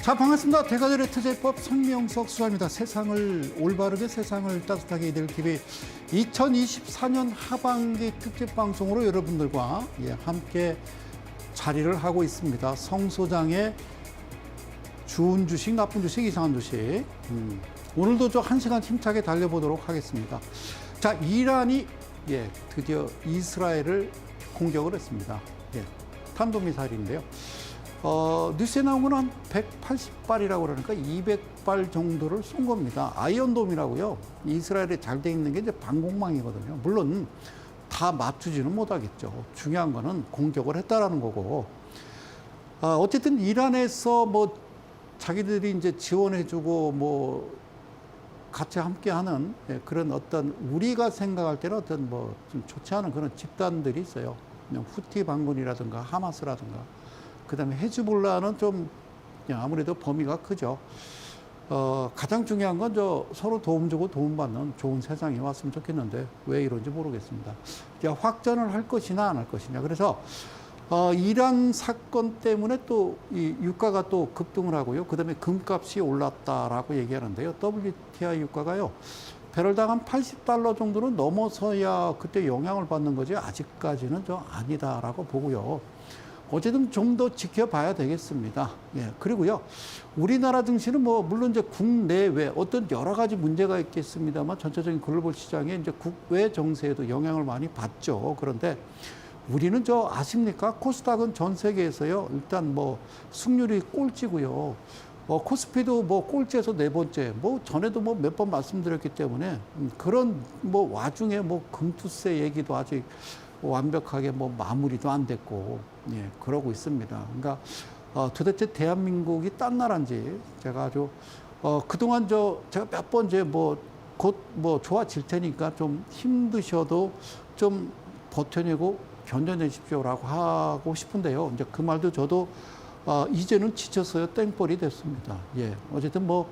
자, 반갑습니다. 대가들의 투자법 손명석 수사입니다. 세상을 올바르게 세상을 따뜻하게 이들 TV 2024년 하반기 특집 방송으로 여러분들과 함께 자리를 하고 있습니다. 성 소장의 좋은 주식, 나쁜 주식, 이상한 주식. 오늘도 저 1시간 힘차게 달려보도록 하겠습니다. 자, 이란이 드디어 이스라엘을 공격을 했습니다. 탄도미사일인데요. 뉴스에 나온 건 한 180발이라고 그러니까 200발 정도를 쏜 겁니다. 아이언돔이라고요. 이스라엘에 잘 돼 있는 게 이제 방공망이거든요. 물론 다 맞추지는 못하겠죠. 중요한 거는 공격을 했다라는 거고. 어쨌든 이란에서 뭐 자기들이 이제 지원해주고 뭐 같이 함께하는 그런 어떤 우리가 생각할 때는 어떤 뭐 좀 좋지 않은 그런 집단들이 있어요. 그냥 후티 반군이라든가 하마스라든가. 그다음에 헤즈볼라는 좀 아무래도 범위가 크죠. 가장 중요한 건 서로 도움 주고 도움받는 좋은 세상이 왔으면 좋겠는데 왜 이런지 모르겠습니다. 이제 확전을 할 것이나 안 할 것이냐. 그래서 이란 사건 때문에 또 이 유가가 또 급등을 하고요. 그다음에 금값이 올랐다라고 얘기하는데요. WTI 유가가요. 배럴당 한 $80 정도는 넘어서야 그때 영향을 받는 거지 아직까지는 좀 아니다라고 보고요. 어쨌든 좀 더 지켜봐야 되겠습니다. 그리고요. 우리나라 증시는 뭐 물론 이제 국내외 어떤 여러 가지 문제가 있겠습니다만 전체적인 글로벌 시장에 이제 국외 정세에도 영향을 많이 받죠. 그런데 우리는 아십니까? 코스닥은 전 세계에서요. 일단 뭐 승률이 꼴찌고요. 코스피도 뭐 꼴찌에서 네 번째. 뭐 전에도 뭐 몇 번 말씀드렸기 때문에 그런 뭐 와중에 뭐 금투세 얘기도 아직 완벽하게 뭐 마무리도 안 됐고, 그러고 있습니다. 그러니까, 도대체 대한민국이 딴 나라인지 제가 아주, 그동안 제가 몇 번 곧 좋아질 테니까 좀 힘드셔도 좀 버텨내고 견뎌내십시오라고 하고 싶은데요. 이제 그 말도 저도, 이제는 지쳤어요. 땡벌이 됐습니다. 어쨌든 뭐,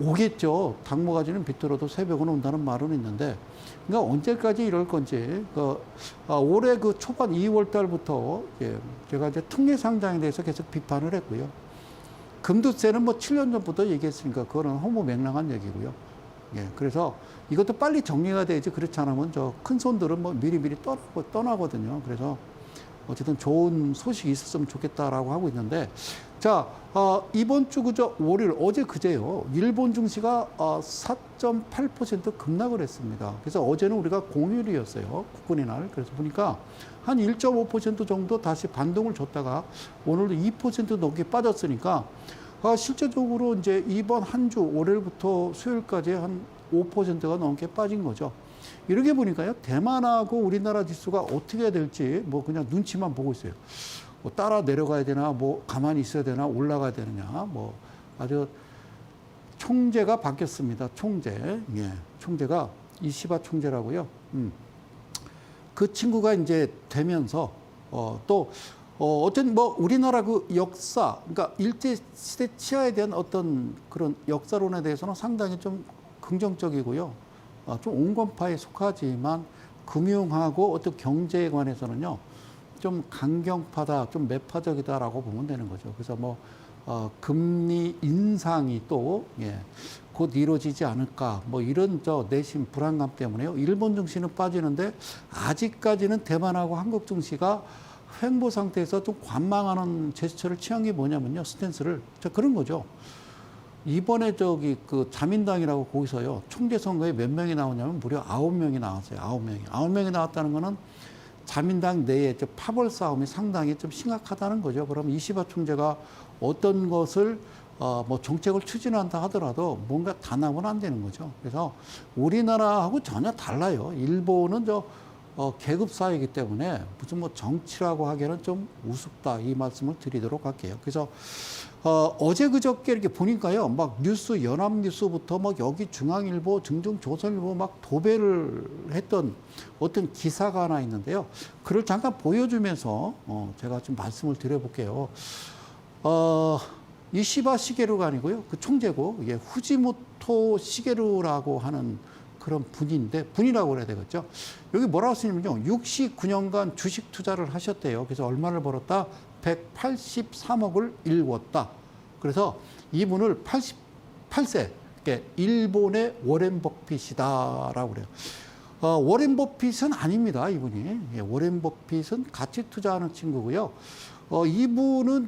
오겠죠. 당모가지는 비틀어도 새벽은 온다는 말은 있는데, 그러니까 언제까지 이럴 건지, 올해 그 초반 2월 달부터, 제가 이제 특례 상장에 대해서 계속 비판을 했고요. 금두세는 뭐 7년 전부터 얘기했으니까 그거는 허무맹랑한 얘기고요. 그래서 이것도 빨리 정리가 돼야지 그렇지 않으면 큰 손들은 뭐 미리미리 떠나거든요. 그래서 어쨌든 좋은 소식이 있었으면 좋겠다라고 하고 있는데, 자, 이번 주 월요일, 어제 그제요, 일본 증시가 4.8% 급락을 했습니다. 그래서 어제는 우리가 공휴일이었어요. 국군의 날. 그래서 보니까 한 1.5% 정도 다시 반등을 줬다가 오늘도 2% 넘게 빠졌으니까, 실제적으로 이제 이번 한 주, 월요일부터 수요일까지 한 5%가 넘게 빠진 거죠. 이렇게 보니까요, 대만하고 우리나라 지수가 어떻게 해야 될지 뭐 그냥 눈치만 보고 있어요. 뭐 따라 내려가야 되나, 뭐 가만히 있어야 되나, 올라가야 되느냐, 뭐 아주 총재가 바뀌었습니다. 총재. 총재가 이시바 총재라고요. 그 친구가 이제 되면서, 어쨌든 뭐 우리나라 그 역사, 그러니까 일제시대 치하에 대한 어떤 그런 역사론에 대해서는 상당히 좀 긍정적이고요. 좀 온건파에 속하지만 금융하고 어떤 경제에 관해서는요, 좀 강경파다, 좀 매파적이다라고 보면 되는 거죠. 그래서 뭐, 금리 인상이 또, 곧 이루어지지 않을까, 뭐 이런 내심 불안감 때문에요. 일본 증시는 빠지는데 아직까지는 대만하고 한국 증시가 횡보 상태에서 좀 관망하는 제스처를 취한 게 뭐냐면요. 스탠스를. 그런 거죠. 이번에 그 자민당이라고 거기서요. 총재 선거에 몇 명이 나오냐면 무려 9명이 나왔어요. 9명이. 9명이 나왔다는 거는 자민당 내에 파벌 싸움이 상당히 좀 심각하다는 거죠. 그럼 이시바 총재가 어떤 것을 뭐 정책을 추진한다 하더라도 뭔가 단합은 안 되는 거죠. 그래서 우리나라하고 전혀 달라요. 일본은 계급 사회이기 때문에 무슨 뭐 정치라고 하기에는 좀 우습다 이 말씀을 드리도록 할게요. 그래서 어제 그저께 이렇게 보니까요, 막 뉴스, 연합뉴스부터 막 여기 중앙일보, 조선일보 막 도배를 했던 어떤 기사가 하나 있는데요. 그걸 잠깐 보여주면서 제가 좀 말씀을 드려볼게요. 이시바 시게루가 아니고요, 그 총재고, 후지모토 시게루라고 하는 그런 분인데, 분이라고 그래야 되겠죠. 여기 뭐라고 쓰냐면요, 69년간 주식 투자를 하셨대요. 그래서 얼마를 벌었다? 183억을 일궜다. 그래서 이분을 88세, 그러니까 일본의 워렌 버핏이다라고 그래요. 워렌 버핏은 아닙니다, 이분이. 예, 워렌 버핏은 같이 투자하는 친구고요. 이분은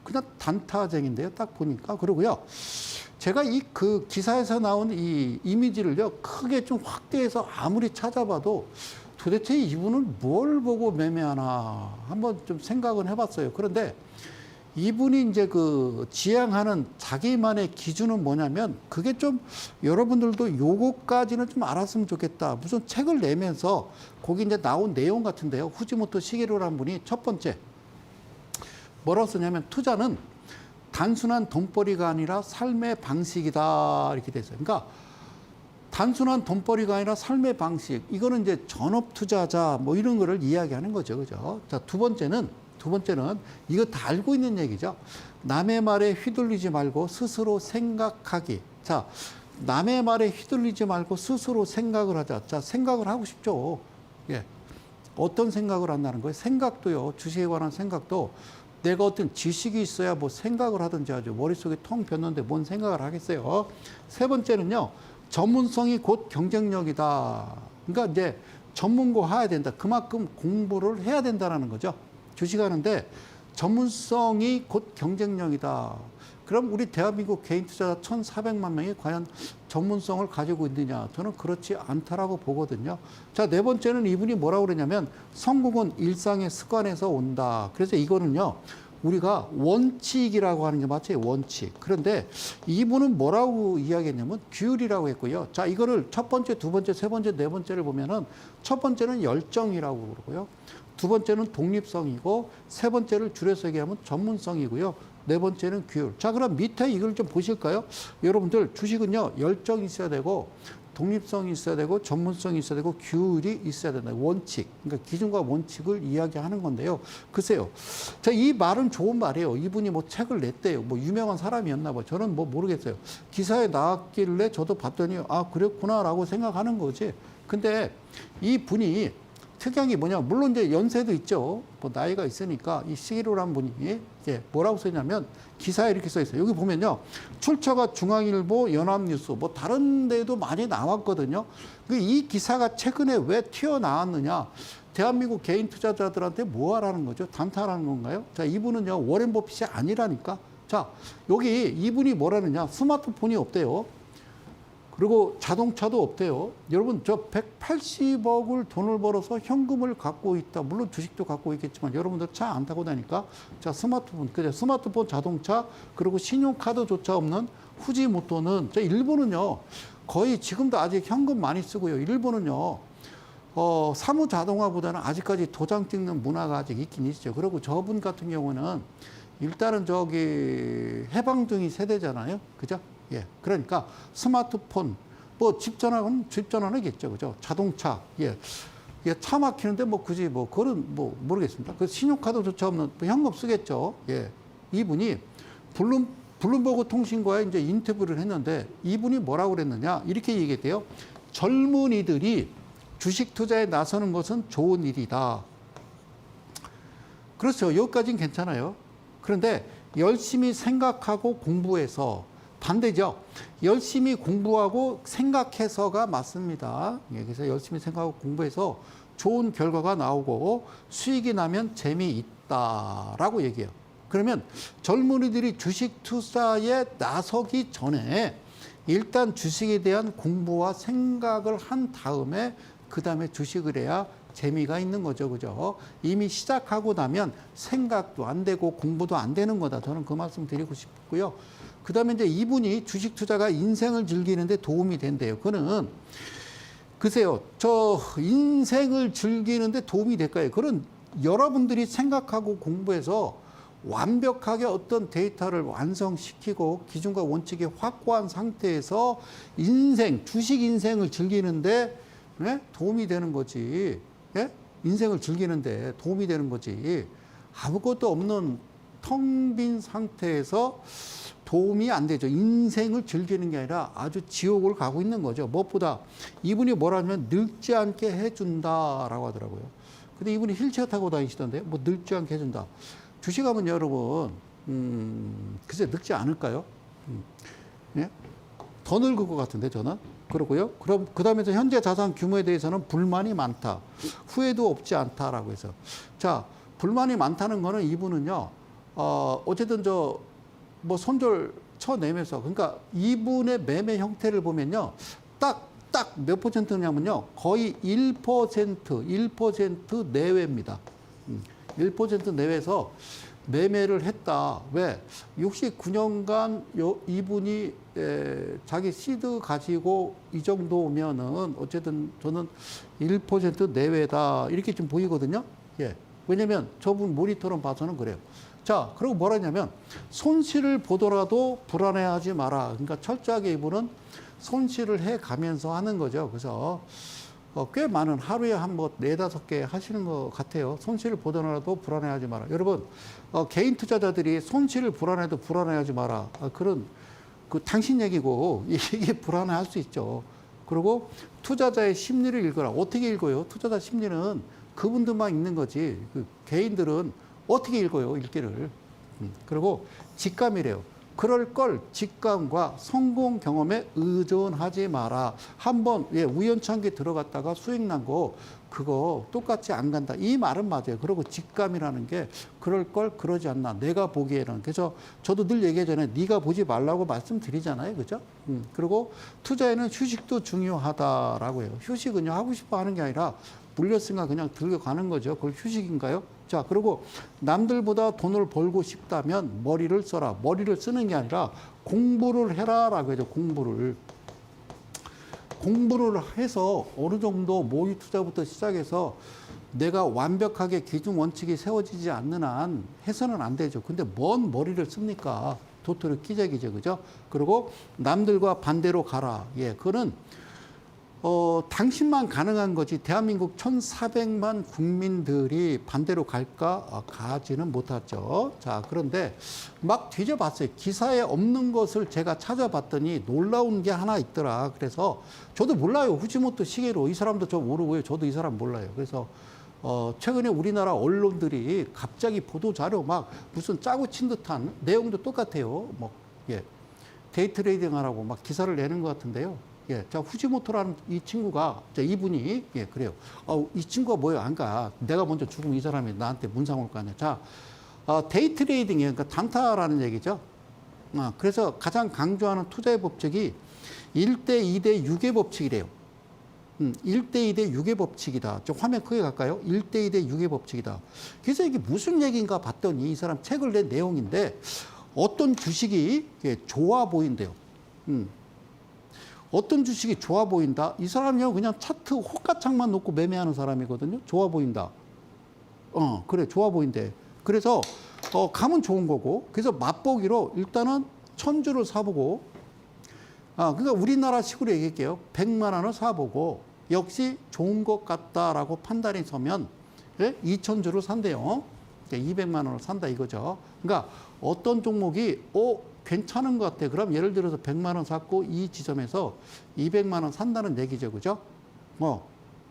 그냥 단타쟁인데요, 딱 보니까. 그러고요. 제가 그 기사에서 나온 이 이미지를요, 크게 좀 확대해서 아무리 찾아봐도 도대체 이분은 뭘 보고 매매하나 한번 좀 생각은 해봤어요. 그런데 이분이 이제 그 지향하는 자기만의 기준은 뭐냐면 그게 좀 여러분들도 요거까지는 좀 알았으면 좋겠다. 무슨 책을 내면서 거기 이제 나온 내용 같은데요. 후지모토 시게루라는 분이 첫 번째 뭐라고 쓰냐면 투자는 단순한 돈벌이가 아니라 삶의 방식이다 이렇게 돼 있어요. 그러니까 단순한 돈벌이가 아니라 삶의 방식. 이거는 이제 전업 투자자 뭐 이런 거를 이야기하는 거죠. 그죠? 자, 두 번째는 이거 다 알고 있는 얘기죠. 남의 말에 휘둘리지 말고 스스로 생각하기. 자, 남의 말에 휘둘리지 말고 스스로 생각을 하자. 자, 생각을 하고 싶죠. 예. 어떤 생각을 한다는 거예요? 생각도요. 주식에 관한 생각도 내가 어떤 지식이 있어야 뭐 생각을 하든지 하죠. 머릿속에 텅 비었는데 뭔 생각을 하겠어요. 세 번째는요. 전문성이 곧 경쟁력이다. 그러니까 이제 전문고 해야 된다. 그만큼 공부를 해야 된다는 거죠. 주식하는데 전문성이 곧 경쟁력이다. 그럼 우리 대한민국 개인 투자자 1,400만 명이 과연 전문성을 가지고 있느냐? 저는 그렇지 않다라고 보거든요. 자, 네 번째는 이분이 뭐라고 그러냐면 성공은 일상의 습관에서 온다. 그래서 이거는요. 우리가 원칙이라고 하는 게 맞죠? 원칙. 그런데 이분은 뭐라고 이야기했냐면 규율이라고 했고요. 자, 이거를 첫 번째, 두 번째, 세 번째, 네 번째를 보면은 첫 번째는 열정이라고 그러고요. 두 번째는 독립성이고 세 번째를 줄여서 얘기하면 전문성이고요. 네 번째는 규율. 자, 그럼 밑에 이걸 좀 보실까요? 여러분들 주식은요. 열정이 있어야 되고 독립성이 있어야 되고 전문성이 있어야 되고 규율이 있어야 된다. 원칙. 그러니까 기준과 원칙을 이야기하는 건데요. 글쎄요. 자, 이 말은 좋은 말이에요. 이분이 뭐 책을 냈대요. 뭐 유명한 사람이었나 봐요. 저는 뭐 모르겠어요. 기사에 나왔길래 저도 봤더니 아, 그랬구나라고 생각하는 거지. 근데 이 분이 특이한 게 뭐냐. 물론 이제 연세도 있죠. 뭐 나이가 있으니까 이 시게루라는 분이 이게 뭐라고 써있냐면 기사에 이렇게 써 있어요. 여기 보면요. 출처가 중앙일보, 연합뉴스 뭐 다른 데도 많이 나왔거든요. 이 기사가 최근에 왜 튀어나왔느냐. 대한민국 개인 투자자들한테 뭐 하라는 거죠? 단타라는 건가요? 자, 이분은요. 워렌 버핏이 아니라니까. 자, 여기 이분이 뭐라느냐. 스마트폰이 없대요. 그리고 자동차도 없대요. 여러분, 저 180억을 돈을 벌어서 현금을 갖고 있다. 물론 주식도 갖고 있겠지만 여러분들 차 안 타고 다니까. 자, 스마트폰, 그죠? 스마트폰, 자동차, 그리고 신용카드조차 없는 후지모토는, 저 일본은요, 거의 지금도 아직 현금 많이 쓰고요. 일본은요, 사무자동화보다는 아직까지 도장 찍는 문화가 아직 있긴 있죠. 그리고 저분 같은 경우는 일단은 해방둥이 세대잖아요. 그죠? 예. 그러니까 스마트폰, 뭐 집전화는겠죠. 그죠? 자동차, 예. 예, 차 막히는데 뭐 굳이 그건 모르겠습니다. 그 신용카드조차 없는 현금 쓰겠죠. 예. 이분이 블룸버그 통신과의 이제 인터뷰를 했는데 이분이 뭐라고 그랬느냐? 이렇게 얘기했대요. 젊은이들이 주식 투자에 나서는 것은 좋은 일이다. 그렇죠. 여기까지는 괜찮아요. 그런데 열심히 생각하고 공부해서 반대죠. 열심히 공부하고 생각해서가 맞습니다. 그래서 열심히 생각하고 공부해서 좋은 결과가 나오고 수익이 나면 재미있다라고 얘기해요. 그러면 젊은이들이 주식 투자에 나서기 전에 일단 주식에 대한 공부와 생각을 한 다음에 그 다음에 주식을 해야 재미가 있는 거죠. 그죠? 이미 시작하고 나면 생각도 안 되고 공부도 안 되는 거다. 저는 그 말씀 드리고 싶고요. 그 다음에 이제 이분이 주식 투자가 인생을 즐기는데 도움이 된대요. 그는, 글쎄요, 저 인생을 즐기는데 도움이 될까요? 그런 여러분들이 생각하고 공부해서 완벽하게 어떤 데이터를 완성시키고 기준과 원칙이 확고한 상태에서 주식 인생을 즐기는데 네? 도움이 되는 거지. 예? 인생을 즐기는데 도움이 되는 거지. 아무것도 없는 텅 빈 상태에서 도움이 안 되죠. 인생을 즐기는 게 아니라 아주 지옥을 가고 있는 거죠. 무엇보다 이분이 뭐라면 늙지 않게 해준다라고 하더라고요. 근데 이분이 휠체어 타고 다니시던데 뭐 늙지 않게 해준다. 주식하면 여러분 글쎄 늙지 않을까요? 예? 더 늙을 것 같은데 저는. 그러고요. 그럼 그다음에서 현재 자산 규모에 대해서는 불만이 많다. 후회도 없지 않다라고 해서. 자, 불만이 많다는 거는 이분은요. 어쨌든 뭐 손절 쳐내면서, 그러니까 이분의 매매 형태를 보면요. 딱 몇 퍼센트냐면요. 거의 1% 내외입니다. 1% 내외에서 매매를 했다. 왜? 69년간 이분이 자기 시드 가지고 이 정도면은 어쨌든 저는 1% 내외다. 이렇게 좀 보이거든요. 예. 왜냐면 저분 모니터로 봐서는 그래요. 자, 그리고 뭐라 했냐면 손실을 보더라도 불안해하지 마라. 그러니까 철저하게 이분은 손실을 해 가면서 하는 거죠. 그래서 꽤 많은 하루에 한 뭐 4-5개 하시는 것 같아요. 손실을 보더라도 불안해하지 마라. 여러분, 개인 투자자들이 손실을 불안해도 불안해하지 마라. 그런 당신 얘기고 이게 불안해할 수 있죠. 그리고 투자자의 심리를 읽어라. 어떻게 읽어요? 투자자 심리는 그분들만 읽는 거지. 개인들은 어떻게 읽어요? 읽기를. 그리고 직감이래요. 그럴 걸 직감과 성공 경험에 의존하지 마라. 한번 우연찮게 들어갔다가 수익 난 거 그거 똑같이 안 간다. 이 말은 맞아요. 그리고 직감이라는 게 그럴 걸 그러지 않나. 내가 보기에는. 그래서 저도 늘 얘기하잖아요. 네가 보지 말라고 말씀드리잖아요. 그죠? 그리고 투자에는 휴식도 중요하다라고 해요. 휴식은요 하고 싶어 하는 게 아니라 물렸으니까 그냥 들고 가는 거죠. 그걸 휴식인가요? 자, 그리고 남들보다 돈을 벌고 싶다면 머리를 써라. 머리를 쓰는 게 아니라 공부를 해라라고 해죠. 공부를 해서 어느 정도 모의 투자부터 시작해서 내가 완벽하게 기준 원칙이 세워지지 않는 한 해서는 안 되죠. 근데 뭔 머리를 씁니까? 도토리 기적이죠. 그죠? 그리고 남들과 반대로 가라. 예, 그거는 당신만 가능한 거지 대한민국 1,400만 국민들이 반대로 갈까? 가지는 못하죠. 자, 그런데 막 뒤져봤어요. 기사에 없는 것을 제가 찾아봤더니 놀라운 게 하나 있더라. 그래서 저도 몰라요. 후지모토 시게로. 이 사람도 저 모르고요. 저도 이 사람 몰라요. 그래서 최근에 우리나라 언론들이 갑자기 보도자료 막 무슨 짜고 친 듯한 내용도 똑같아요. 뭐, 예. 데이 트레이딩 하라고 막 기사를 내는 것 같은데요. 예, 자, 후지모토라는 이 친구가, 자, 이분이, 예, 그래요. 이 친구가 뭐예요? 안 가. 내가 먼저 죽으면 이 사람이 나한테 문상 올 거 아니야. 자, 데이 트레이딩이에요. 그러니까 단타라는 얘기죠. 그래서 가장 강조하는 투자의 법칙이 1대 2대 6의 법칙이래요. 1대 2대 6의 법칙이다. 좀 화면 크게 갈까요? 1대 2대 6의 법칙이다. 그래서 이게 무슨 얘기인가 봤더니 이 사람 책을 낸 내용인데 어떤 주식이 좋아 보인대요. 어떤 주식이 좋아 보인다? 이 사람이요, 그냥 차트 호가창만 놓고 매매하는 사람이거든요. 좋아 보인다. 그래, 좋아 보인대. 그래서, 가면 좋은 거고, 그래서 맛보기로 일단은 1,000주를 사보고, 그러니까 우리나라 식으로 얘기할게요. 100만 원을 사보고, 역시 좋은 것 같다라고 판단이 서면, 예? 2,000주를 산대요. 200만 원을 산다 이거죠. 그러니까 어떤 종목이, 괜찮은 것 같아. 그럼 예를 들어서 100만 원 샀고 이 지점에서 200만 원 산다는 얘기죠. 그죠?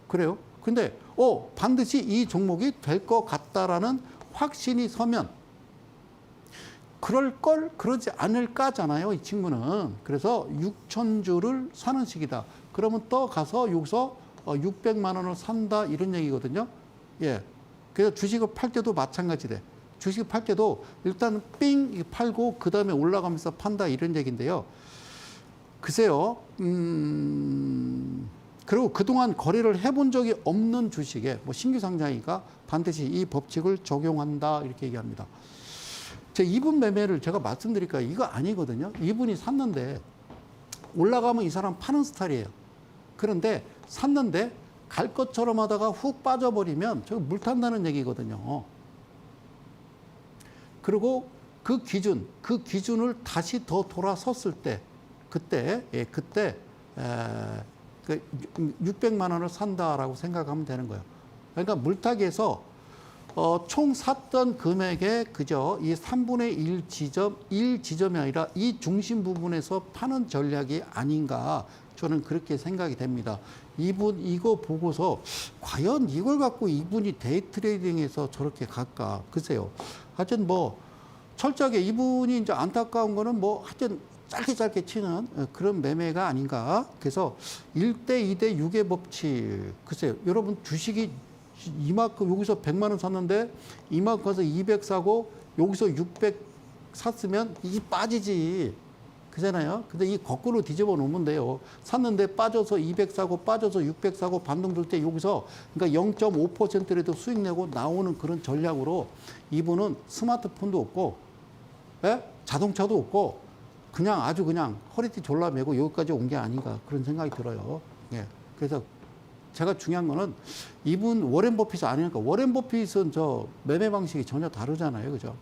그래요. 근데 반드시 이 종목이 될 것 같다라는 확신이 서면 그럴 걸 그러지 않을까잖아요. 이 친구는. 그래서 6,000주를 사는 식이다. 그러면 또 가서 여기서 600만 원을 산다 이런 얘기거든요. 예. 그래서 주식을 팔 때도 마찬가지래. 주식 팔 때도 일단 삥 팔고 그 다음에 올라가면서 판다 이런 얘기인데요. 글쎄요. 그리고 그동안 거래를 해본 적이 없는 주식에 뭐 신규 상장이니까 반드시 이 법칙을 적용한다 이렇게 얘기합니다. 이분 매매를 제가 말씀드릴까요? 이거 아니거든요. 이분이 샀는데 올라가면 이 사람 파는 스타일이에요. 그런데 샀는데 갈 것처럼 하다가 훅 빠져버리면 저 물 탄다는 얘기거든요. 그리고 그 기준을 다시 더 돌아섰을 때, 그때 600만 원을 산다라고 생각하면 되는 거예요. 그러니까 물타기에서 총 샀던 금액의 그저 이 3분의 1 지점이 아니라 이 중심 부분에서 파는 전략이 아닌가 저는 그렇게 생각이 됩니다. 이분 이거 보고서 과연 이걸 갖고 이분이 데이 트레이딩에서 저렇게 갈까? 글쎄요. 하여튼 뭐 철저하게 이분이 이제 안타까운 거는 뭐 하여튼 짧게 치는 그런 매매가 아닌가. 그래서 1대 2대 6의 법칙. 글쎄요, 여러분 주식이 이만큼 여기서 100만 원 샀는데 이만큼 가서 200 사고 여기서 600 샀으면 이게 빠지지. 그잖아요. 근데 이 거꾸로 뒤집어 놓으면 돼요. 샀는데 빠져서 200 사고 빠져서 600 사고 반등 돌 때 여기서 그러니까 0.5%라도 수익 내고 나오는 그런 전략으로 이분은 스마트폰도 없고, 예? 자동차도 없고, 그냥 아주 그냥 허리띠 졸라매고 여기까지 온 게 아닌가 그런 생각이 들어요. 예. 그래서 제가 중요한 거는 이분 워렌 버핏이 아니니까 워렌 버핏은 저 매매 방식이 전혀 다르잖아요. 그죠?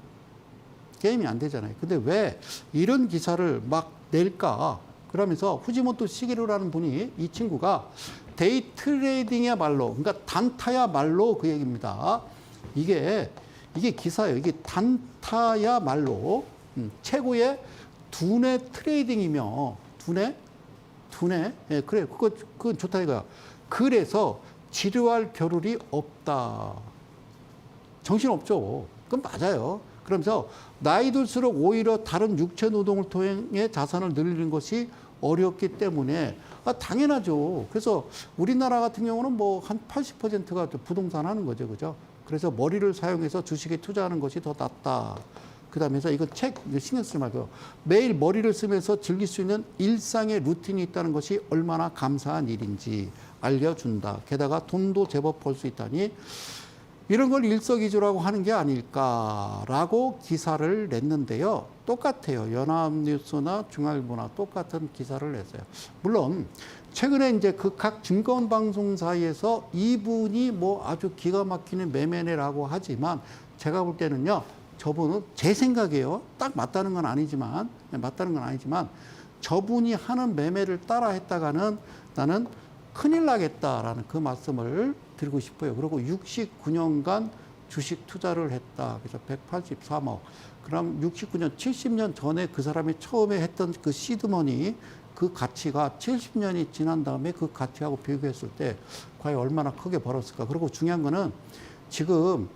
게임이 안 되잖아요. 근데 왜 이런 기사를 막 낼까? 그러면서 후지모토 시게루라는 분이 이 친구가 데이 트레이딩이야말로, 그러니까 단타야말로 그 얘기입니다. 이게 기사예요. 이게 단타야말로 최고의 두뇌 트레이딩이며 두뇌 예, 그래 그건 좋다 이거야. 그래서 지루할 겨를이 없다. 정신 없죠. 그건 맞아요. 그러면서 나이 들수록 오히려 다른 육체 노동을 통해 자산을 늘리는 것이 어렵기 때문에 당연하죠. 그래서 우리나라 같은 경우는 뭐 한 80%가 부동산 하는 거죠. 그죠? 그래서 머리를 사용해서 주식에 투자하는 것이 더 낫다. 그다음에서 이거 신경 쓰지 말고요. 매일 머리를 쓰면서 즐길 수 있는 일상의 루틴이 있다는 것이 얼마나 감사한 일인지 알려준다. 게다가 돈도 제법 벌 수 있다니 이런 걸 일석이조라고 하는 게 아닐까라고 기사를 냈는데요. 똑같아요. 연합뉴스나 중앙일보나 똑같은 기사를 냈어요. 물론 최근에 이제 그 각 증권 방송사에서 이분이 뭐 아주 기가 막히는 매매네라고 하지만 제가 볼 때는요. 저분은 제 생각이에요. 딱 맞다는 건 아니지만 저분이 하는 매매를 따라 했다가는 나는 큰일 나겠다라는 그 말씀을 드리고 싶어요. 그리고 69년간 주식 투자를 했다. 그래서 183억. 그럼 69년, 70년 전에 그 사람이 처음에 했던 그 시드머니 그 가치가 70년이 지난 다음에 그 가치하고 비교했을 때 과연 얼마나 크게 벌었을까. 그리고 중요한 거는 지금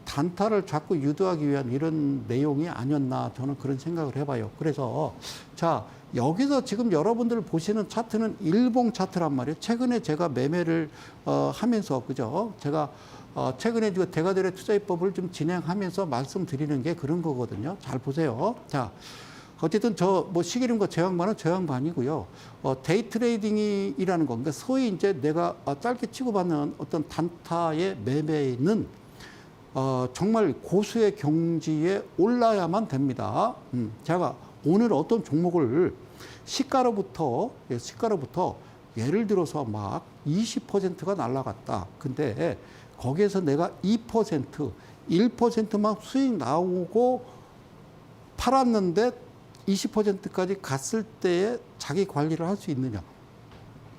단타를 자꾸 유도하기 위한 이런 내용이 아니었나 저는 그런 생각을 해봐요. 그래서 자 여기서 지금 여러분들 보시는 차트는 일봉 차트란 말이에요. 최근에 제가 매매를 하면서 그죠? 제가 최근에 대가들의 투자입법을 좀 진행하면서 말씀드리는 게 그런 거거든요. 잘 보세요. 자 어쨌든 저 뭐 시기림과 저 양반은 저 양반이고요. 데이 트레이딩이라는 거, 그러니까 소위 이제 내가 짧게 치고받는 어떤 단타의 매매는 정말 고수의 경지에 올라야만 됩니다. 제가 오늘 어떤 종목을 시가로부터 예를 들어서 막 20%가 날라갔다. 근데 거기에서 내가 2%, 1%만 수익 나오고 팔았는데 20%까지 갔을 때에 자기 관리를 할 수 있느냐.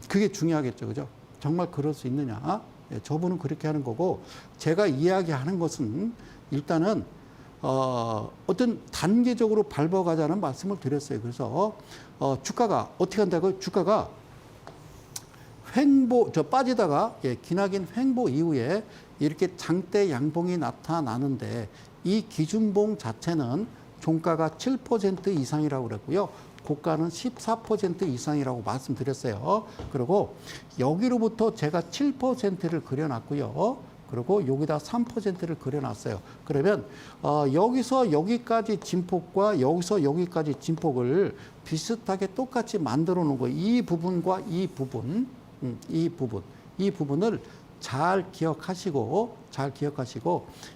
그게 중요하겠죠. 그죠? 정말 그럴 수 있느냐. 저분은 그렇게 하는 거고 제가 이야기하는 것은 일단은 어떤 단계적으로 밟아가자는 말씀을 드렸어요. 그래서 주가가 어떻게 한다고요? 주가가 빠지다가 기나긴 횡보 이후에 이렇게 장대 양봉이 나타나는데 이 기준봉 자체는 종가가 7% 이상이라고 그랬고요. 고가는 14% 이상이라고 말씀드렸어요. 그리고 여기로부터 제가 7%를 그려놨고요. 그리고 여기다 3%를 그려놨어요. 그러면 여기서 여기까지 진폭과 여기서 여기까지 진폭을 비슷하게 똑같이 만들어 놓은 거예요. 이 부분과 이 부분을 잘 기억하시고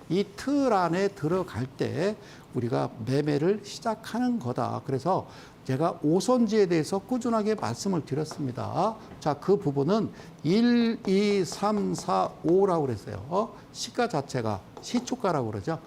이 틀 안에 들어갈 때 우리가 매매를 시작하는 거다. 그래서 제가 5선지에 대해서 꾸준하게 말씀을 드렸습니다. 자, 그 부분은 1, 2, 3, 4, 5라고 그랬어요. 시가 자체가 시초가라고 그러죠.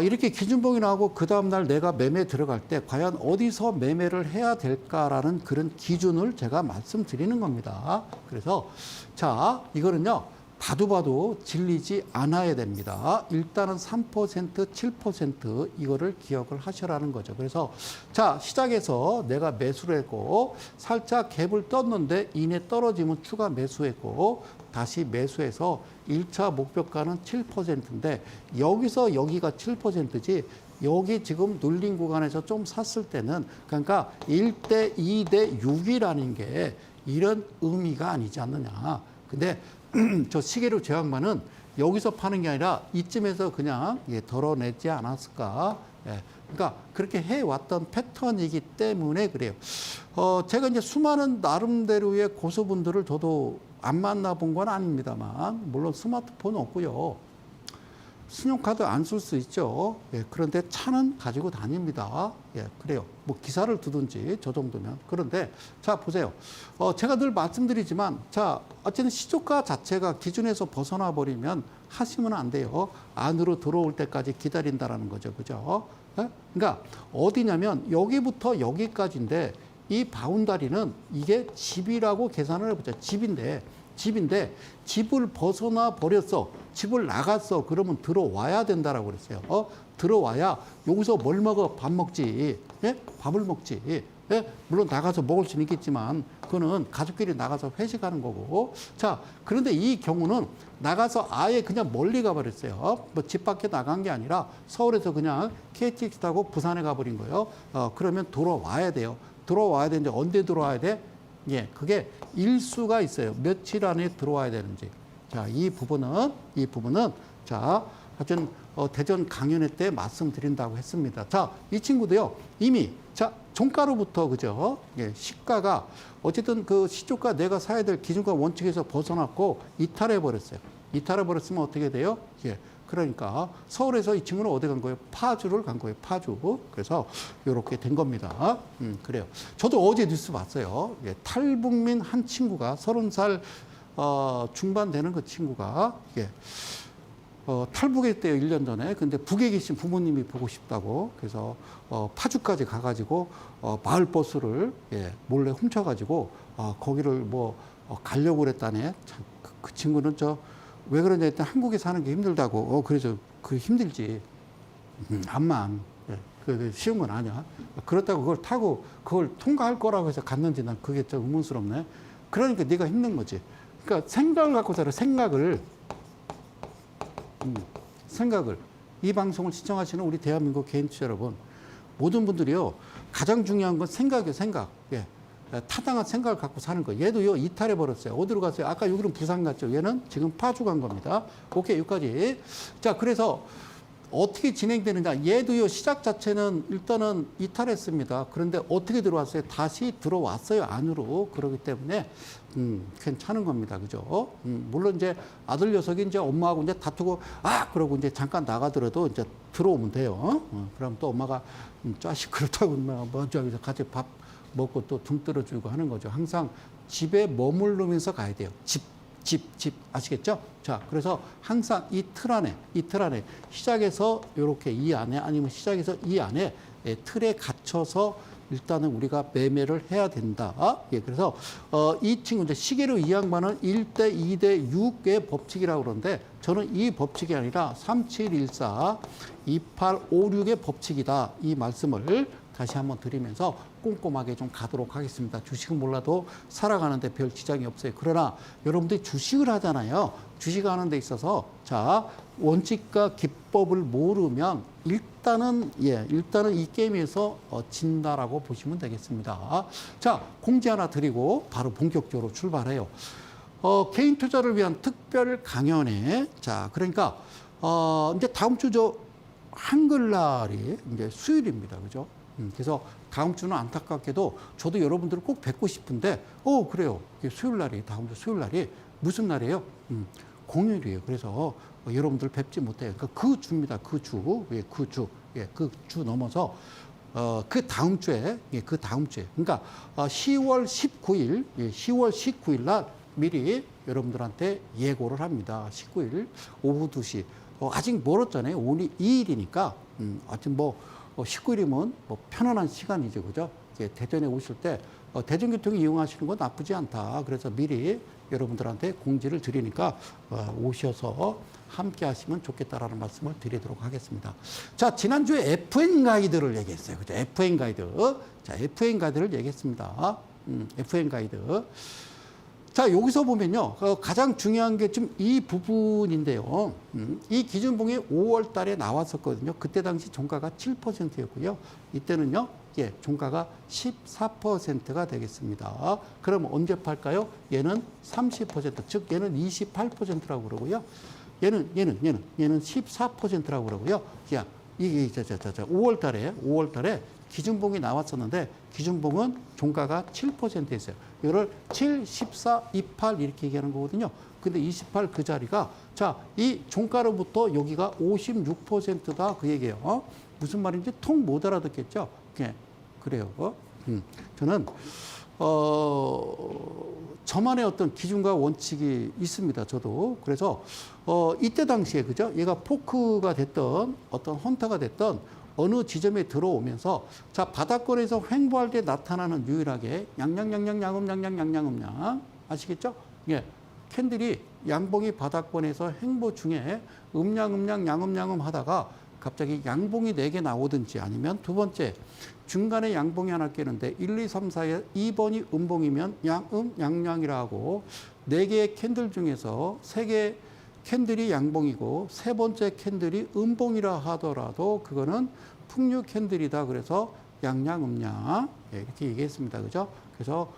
이렇게 기준봉이 나오고 그 다음날 내가 매매 들어갈 때 과연 어디서 매매를 해야 될까라는 그런 기준을 제가 말씀드리는 겁니다. 그래서 자, 이거는요. 봐도 봐도 질리지 않아야 됩니다. 일단은 3%, 7% 이거를 기억을 하시라는 거죠. 그래서 자, 시작해서 내가 매수를 했고 살짝 갭을 떴는데 이내 떨어지면 추가 매수했고 다시 매수해서 1차 목표가는 7%인데 여기서 여기가 7%지 여기 지금 눌린 구간에서 좀 샀을 때는 그러니까 1대 2대 6이라는 게 이런 의미가 아니지 않느냐. 근데 저 시계로 제약만은 여기서 파는 게 아니라 이쯤에서 그냥 덜어내지 않았을까. 예. 그러니까 그렇게 해왔던 패턴이기 때문에 그래요. 제가 이제 수많은 나름대로의 고수분들을 저도 안 만나본 건 아닙니다만, 물론 스마트폰 없고요. 신용카드 안 쓸 수 있죠. 예, 그런데 차는 가지고 다닙니다. 예, 그래요. 뭐 기사를 두든지 저 정도면. 그런데 자 보세요. 제가 늘 말씀드리지만 자 어쨌든 시초가 자체가 기준에서 벗어나 버리면 하시면 안 돼요. 안으로 들어올 때까지 기다린다라는 거죠. 그죠? 예? 그러니까 어디냐면 여기부터 여기까지인데 이 바운다리는 이게 집이라고 계산을 해보자. 집인데 집을 벗어나 버렸어. 집을 나갔어. 그러면 들어와야 된다라고 그랬어요. 들어와야 여기서 뭘 먹어? 밥 먹지. 예? 밥을 먹지. 예? 물론 나가서 먹을 수는 있겠지만 그거는 가족끼리 나가서 회식하는 거고. 자, 그런데 이 경우는 나가서 아예 그냥 멀리 가버렸어요. 뭐 집 밖에 나간 게 아니라 서울에서 그냥 KTX 타고 부산에 가버린 거예요. 그러면 들어와야 돼요. 들어와야 되는데 언제 들어와야 돼? 예, 그게 일수가 있어요. 며칠 안에 들어와야 되는지. 자, 이 부분은 자, 하여튼 대전 강연회 때 말씀드린다고 했습니다. 자, 이 친구도요. 이미 자, 종가로부터 그죠? 예, 시가가 어쨌든 그 시초가 내가 사야 될 기준가 원칙에서 벗어났고 이탈해 버렸어요. 이탈해 버렸으면 어떻게 돼요? 예. 그러니까 서울에서 이 친구는 어디 간 거예요? 파주를 간 거예요. 파주. 그래서 이렇게 된 겁니다. 그래요. 저도 어제 뉴스 봤어요. 예, 탈북민 한 친구가 30살 중반 되는 그 친구가 예, 탈북했대요. 1년 전에. 근데 북에 계신 부모님이 보고 싶다고. 그래서 파주까지 가가지고 마을버스를 예, 몰래 훔쳐가지고 거기를 뭐 가려고 그랬다네. 참, 그 친구는 왜 그러냐 했더니 한국에 사는 게 힘들다고. 그래서 그 힘들지. 암만. 예, 그 쉬운 건 아니야. 그렇다고 그걸 타고 그걸 통과할 거라고 해서 갔는지 난 그게 좀 의문스럽네. 그러니까 네가 힘든 거지. 그러니까 생각을 갖고 살아. 생각을. 이 방송을 시청하시는 우리 대한민국 개인 투자 여러분, 모든 분들이요. 가장 중요한 건 생각이에요. 생각. 예. 타당한 생각을 갖고 사는 거예요. 얘도요, 이탈해 버렸어요. 어디로 갔어요? 아까 여기는 부산 갔죠. 얘는 지금 파주 간 겁니다. 오케이, 여기까지. 자, 그래서 어떻게 진행되느냐. 얘도요, 시작 자체는 일단은 이탈했습니다. 그런데 어떻게 들어왔어요? 다시 들어왔어요. 안으로. 그렇기 때문에, 괜찮은 겁니다. 그죠? 물론 이제 아들 녀석이 이제 엄마하고 이제 다투고, 그러고 이제 잠깐 나가더라도 이제 들어오면 돼요. 그럼 또 엄마가, 자식 그렇다고, 뭐, 저기서 같이 밥 먹고 또 등 떨어주고 하는 거죠. 항상 집에 머무르면서 가야 돼요. 집. 아시겠죠? 자, 그래서 항상 이 틀 안에 시작해서 이렇게 이 안에 아니면 시작해서 이 안에 틀에 갇혀서 일단은 우리가 매매를 해야 된다. 예, 그래서 이 친구 이제 시계로 이 양반은 1대 2대 6의 법칙이라고 그러는데 저는 이 법칙이 아니라 3714, 2856의 법칙이다. 이 말씀을 다시 한번 드리면서 꼼꼼하게 좀 가도록 하겠습니다. 주식은 몰라도 살아가는데 별 지장이 없어요. 그러나 여러분들이 주식을 하잖아요. 주식하는 데 있어서 자, 원칙과 기법을 모르면 일단은 이 게임에서 진다라고 보시면 되겠습니다. 자, 공지 하나 드리고 바로 본격적으로 출발해요. 개인 투자를 위한 특별 강연회. 자, 그러니까 이제 다음 주 한글날이 이제 수요일입니다. 그죠? 그래서 다음 주는 안타깝게도 저도 여러분들을 꼭 뵙고 싶은데, 그래요. 수요일 날이, 다음 주 수요일 날이 무슨 날이에요? 공휴일이에요. 그래서 여러분들 뵙지 못해요. 그러니까 그 주입니다. 그 주. 예, 그 주. 예, 그 주 넘어서, 그 다음 주에. 그러니까 10월 19일, 10월 19일 날 미리 여러분들한테 예고를 합니다. 19일 오후 2시. 아직 멀었잖아요. 오늘 2일이니까, 하여튼 19일이면 편안한 시간이죠. 그죠? 대전에 오실 때 대전교통 이용하시는 건 나쁘지 않다. 그래서 미리 여러분들한테 공지를 드리니까 오셔서 함께 하시면 좋겠다라는 말씀을 드리도록 하겠습니다. 자, 지난주에 FN 가이드를 얘기했어요. 그죠? FN 가이드. 자, FN 가이드를 얘기했습니다. FN 가이드. 자, 여기서 보면요. 가장 중요한 게 좀 이 부분인데요. 이 기준봉이 5월 달에 나왔었거든요. 그때 당시 종가가 7%였고요. 이때는요. 예, 종가가 14%가 되겠습니다. 그럼 언제 팔까요? 얘는 30%, 즉 얘는 28%라고 그러고요. 얘는 14%라고 그러고요. 야, 이게 5월 달에 기준봉이 나왔었는데 기준봉은 종가가 7%였어요. 이거를 7, 14, 28 이렇게 얘기하는 거거든요. 근데 28 그 자리가 자, 이 종가로부터 여기가 56%다 그 얘기예요. 무슨 말인지 통 못 알아듣겠죠? 예, 그래요. 저는 저만의 어떤 기준과 원칙이 있습니다. 저도. 그래서 이때 당시에 그죠? 얘가 포크가 됐던 어떤 헌터가 됐던 어느 지점에 들어오면서 자, 바닥권에서 횡보할 때 나타나는 유일하게 양양 아시겠죠? 예. 캔들이 양봉이 바닥권에서 횡보 중에 양음 하다가 갑자기 양봉이 4개 나오든지 아니면 두 번째 중간에 양봉이 하나 깨는데 1, 2, 3, 4에 2번이 음봉이면 양양이라고 4개의 캔들 중에서 3개 캔들이 양봉이고 세 번째 캔들이 음봉이라 하더라도 그거는 풍류 캔들이다. 그래서 양양 예, 이렇게 얘기했습니다. 그죠? 그래서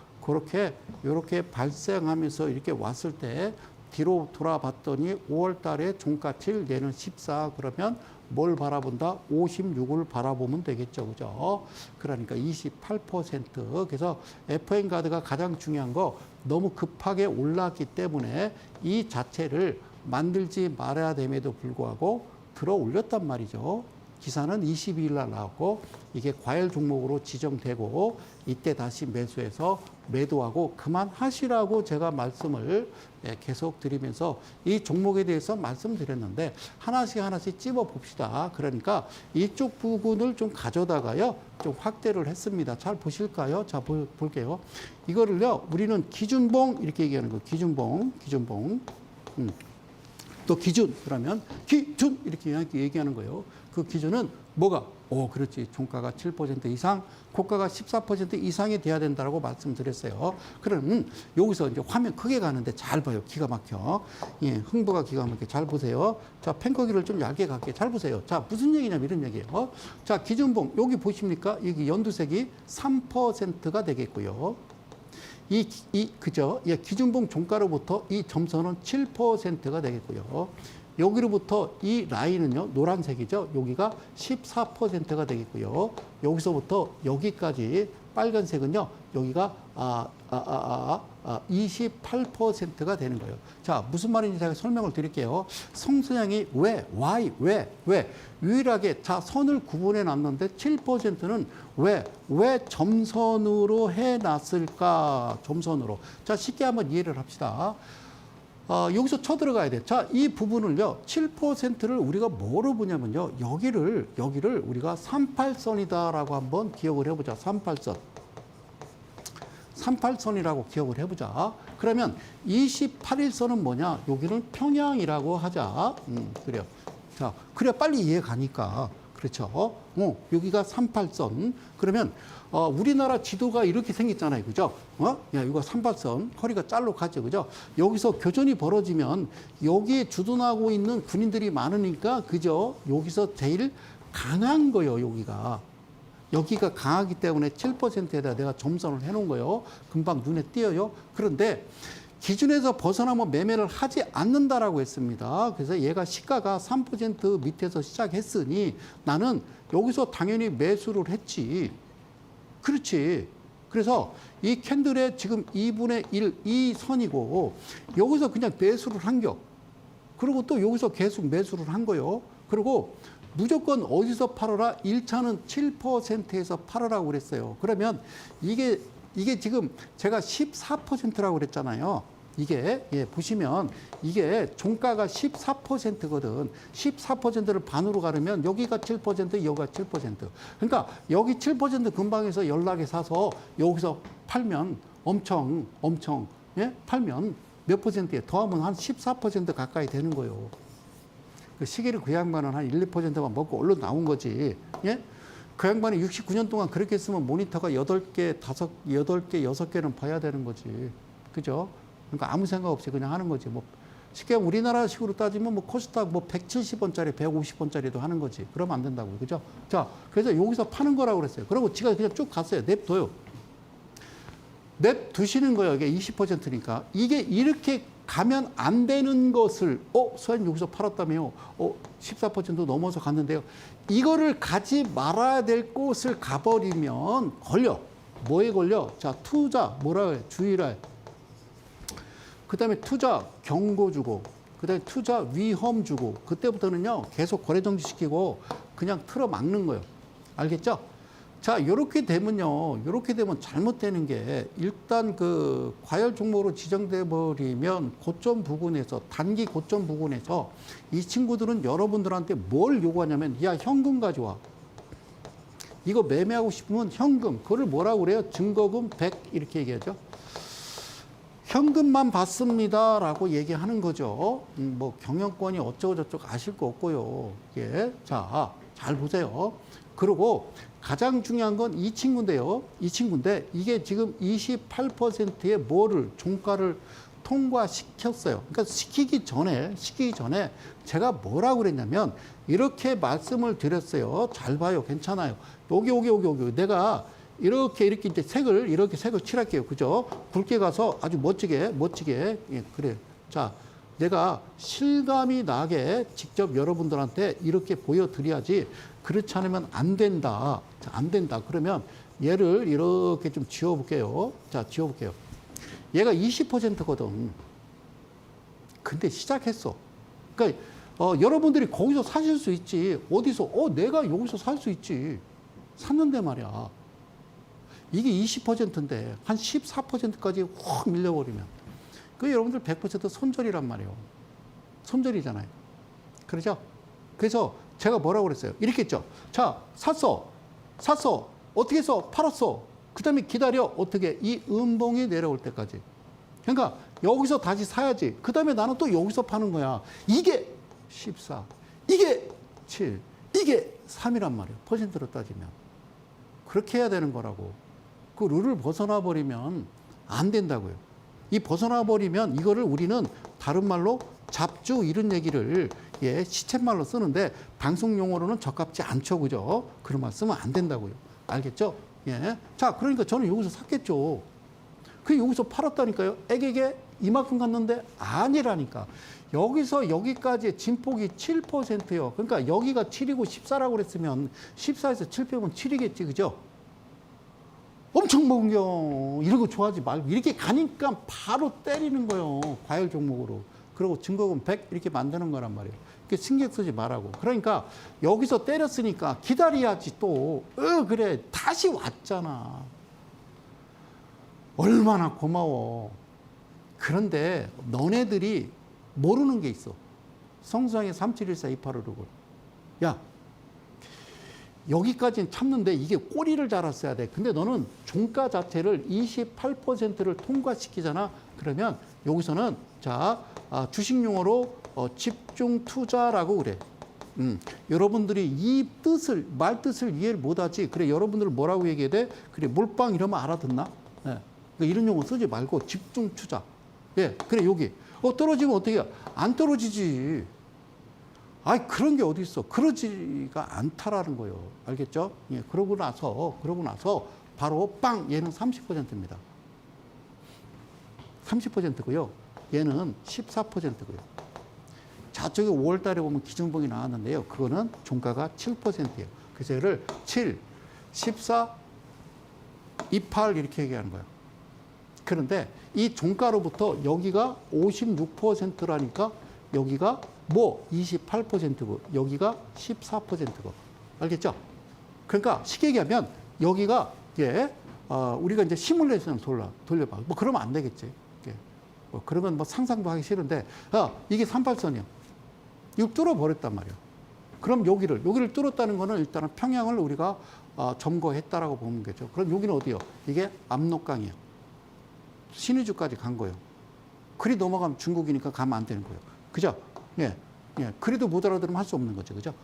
이렇게 발생하면서 이렇게 왔을 때 뒤로 돌아봤더니 5월 달에 종가 7, 얘는 14 그러면 뭘 바라본다? 56을 바라보면 되겠죠. 그죠? 그러니까 28%. 그래서 FN 가드가 가장 중요한 거 너무 급하게 올랐기 때문에 이 자체를 만들지 말아야 됨에도 불구하고 들어 올렸단 말이죠. 기사는 22일 날 나왔고 이게 과열 종목으로 지정되고 이때 다시 매수해서 매도하고 그만하시라고 제가 말씀을 계속 드리면서 이 종목에 대해서 말씀드렸는데 하나씩 찝어 봅시다. 그러니까 이쪽 부분을 좀 가져다가요. 좀 확대를 했습니다. 잘 보실까요? 자, 볼게요. 이거를요. 우리는 기준봉 이렇게 얘기하는 거예요. 기준봉. 또 기준 그러면 기준 이렇게 얘기하는 거예요. 그 기준은 뭐가? 그렇지. 종가가 7% 이상, 고가가 14% 이상이 돼야 된다고 말씀드렸어요. 그럼 여기서 이제 화면 크게 가는데 잘 봐요. 기가 막혀. 예, 흥부가 기가 막혀. 잘 보세요. 자, 펜커기를 좀 얇게 갈게요. 잘 보세요. 자, 무슨 얘기냐면 이런 얘기예요. 자, 기준봉 여기 보십니까? 여기 연두색이 3%가 되겠고요. 그죠? 예, 기준봉 종가로부터 이 점선은 7%가 되겠고요. 여기로부터 이 라인은요, 노란색이죠? 여기가 14%가 되겠고요. 여기서부터 여기까지 빨간색은요, 여기가 28%가 되는 거예요. 자, 무슨 말인지 제가 설명을 드릴게요. 성수양이 왜 유일하게 자, 선을 구분해 놨는데 7%는 왜 점선으로 해 놨을까? 점선으로. 자, 쉽게 한번 이해를 합시다. 여기서 쳐들어가야 돼. 자, 이 부분을요, 7%를 우리가 뭐로 보냐면요, 여기를 우리가 38선이다라고 한번 기억을 해보자. 38선이라고 기억을 해보자. 그러면 28일선은 뭐냐? 여기는 평양이라고 하자. 그래요. 자, 그래야 빨리 이해 가니까. 그렇죠. 여기가 38선. 그러면 우리나라 지도가 이렇게 생겼잖아요. 그죠? 야, 이거 38선. 허리가 짤로 가죠. 그죠? 여기서 교전이 벌어지면 여기에 주둔하고 있는 군인들이 많으니까 그죠? 여기서 제일 강한 거예요. 여기가 강하기 때문에 7%에다 내가 점선을 해놓은 거예요. 금방 눈에 띄어요. 그런데 기준에서 벗어나면 매매를 하지 않는다라고 했습니다. 그래서 얘가 시가가 3% 밑에서 시작했으니 나는 여기서 당연히 매수를 했지. 그렇지. 그래서 이 캔들의 지금 2분의 1, 이 선이고 여기서 그냥 매수를 한 겨. 그리고 또 여기서 계속 매수를 한 거요. 그리고 무조건 어디서 팔아라? 1차는 7%에서 팔아라고 그랬어요. 그러면 이게 지금 제가 14%라고 그랬잖아요. 이게 보시면 이게 종가가 14%거든. 14%를 반으로 가르면 여기가 7%, 여기가 7%. 그러니까 여기 7% 근방에서 연락에 사서 여기서 팔면 엄청 팔면 몇 퍼센트에 더하면 한 14% 가까이 되는 거예요. 그 시기를 그 양반은 한 1, 2%만 먹고 얼른 나온 거지. 예? 그 양반이 69년 동안 그렇게 했으면 모니터가 8개, 8개, 6개는 봐야 되는 거지. 그죠? 그러니까 아무 생각 없이 그냥 하는 거지. 뭐 쉽게 우리나라식으로 따지면 뭐 코스닥 뭐 170원짜리, 150원짜리도 하는 거지. 그러면 안 된다고. 그죠? 자, 그래서 여기서 파는 거라고 그랬어요. 그리고 지가 그냥 쭉 갔어요. 냅둬요. 냅두시는 거예요. 이게 20%니까. 이게 이렇게 가면 안 되는 것을, 소장님 여기서 팔았다며요. 14% 넘어서 갔는데요. 이거를 가지 말아야 될 곳을 가버리면 걸려. 뭐에 걸려? 자, 투자, 뭐라 그래? 주의라. 그 다음에 투자 경고 주고, 그 다음에 투자 위험 주고, 그때부터는요, 계속 거래 정지시키고, 그냥 틀어 막는 거예요. 알겠죠? 자, 요렇게 되면요, 요렇게 되면 잘못되는 게, 일단 그 과열 종목으로 지정돼 버리면 고점 부근에서, 단기 고점 부근에서 이 친구들은 여러분들한테 뭘 요구하냐면, 야, 현금 가져와. 이거 매매하고 싶으면 현금, 그걸 뭐라고 그래요? 증거금 100 이렇게 얘기하죠. 현금만 받습니다라고 얘기하는 거죠. 뭐 경영권이 어쩌고저쩌고 아실 거 없고요. 예, 자, 잘 보세요. 그리고 가장 중요한 건 이 친구인데요. 이 친구인데 이게 지금 28%의 뭐를 종가를 통과시켰어요. 그러니까 시키기 전에 제가 뭐라고 그랬냐면 이렇게 말씀을 드렸어요. 잘 봐요. 괜찮아요. 여기 내가 이렇게 이제 색을 칠할게요. 그죠? 굵게 가서 아주 멋지게. 예, 그래. 자, 내가 실감이 나게 직접 여러분들한테 이렇게 보여드려야지. 그렇지 않으면 안 된다. 자, 안 된다. 그러면 얘를 이렇게 좀 지워볼게요. 자, 지워볼게요. 얘가 20%거든. 근데 시작했어. 그러니까 여러분들이 거기서 사실 수 있지. 어디서? 내가 여기서 살 수 있지. 샀는데 말이야. 이게 20%인데 한 14%까지 확 밀려버리면 그 여러분들 100% 손절이란 말이에요. 손절이잖아요. 그렇죠? 그래서 제가 뭐라고 그랬어요? 이렇게 했죠. 자, 샀어. 어떻게 해서 팔았어. 그 다음에 기다려. 어떻게? 이 음봉이 내려올 때까지. 그러니까 여기서 다시 사야지. 그 다음에 나는 또 여기서 파는 거야. 이게 14, 이게 7, 이게 3이란 말이에요. 퍼센트로 따지면. 그렇게 해야 되는 거라고. 그 룰을 벗어나 버리면 안 된다고요. 이 벗어나 버리면 이거를 우리는 다른 말로 잡주 이런 얘기를 시쳇말로 쓰는데 방송 용어로는 적합지 않죠. 그죠? 그런 말 쓰면 안 된다고요. 알겠죠? 예. 자, 그러니까 저는 여기서 샀겠죠. 그 여기서 팔았다니까요. 에게게 이만큼 갔는데 아니라니까. 여기서 여기까지의 진폭이 7%예요. 그러니까 여기가 7이고 14라고 그랬으면 14에서 7 빼면 7이겠지. 그죠? 엄청 먹은겨. 이런 거 좋아하지 말고. 이렇게 가니까 바로 때리는 거예요. 과열 종목으로. 그리고 증거금 100 이렇게 만드는 거란 말이에요. 이렇게 신경 쓰지 말라고. 그러니까 여기서 때렸으니까 기다려야지 또. 그래. 다시 왔잖아. 얼마나 고마워. 그런데 너네들이 모르는 게 있어. 성수장의 37142856을. 야, 여기까지는 참는데 이게 꼬리를 달았어야 돼. 근데 너는 종가 자체를 28%를 통과시키잖아. 그러면 여기서는 주식 용어로 집중 투자라고 그래. 여러분들이 이 말뜻을 이해를 못하지. 그래, 여러분들 뭐라고 얘기해야 돼? 그래, 몰빵 이러면 알아듣나? 네. 그러니까 이런 용어 쓰지 말고 집중 투자. 예, 그래, 여기. 떨어지면 어떻게 해? 안 떨어지지. 그런 게 어디 있어. 그러지가 않다라는 거예요. 알겠죠? 예, 그러고 나서 바로 빵! 얘는 30%입니다. 30%고요. 얘는 14%고요. 저쪽에 5월 달에 보면 기준봉이 나왔는데요. 그거는 종가가 7%예요. 그래서 얘를 7, 14, 28 이렇게 얘기하는 거예요. 그런데 이 종가로부터 여기가 56%라니까 여기가 28%고 여기가 14%고. 알겠죠? 그러니까 쉽게 얘기하면 여기가 우리가 이제 시뮬레이션 돌려봐. 그러면 안 되겠지. 뭐 그런 건 뭐 상상도 하기 싫은데, 이게 38선이야. 이거 뚫어버렸단 말이야. 그럼 여기를 뚫었다는 거는 일단은 평양을 우리가 점거했다라고 보면 되죠. 그럼 여기는 어디요? 이게 압록강이에요. 신의주까지 간 거예요. 그리 넘어가면 중국이니까 가면 안 되는 거예요. 그죠? 예. 그래도 못 알아들으면 할 수 없는 거죠. 그죠?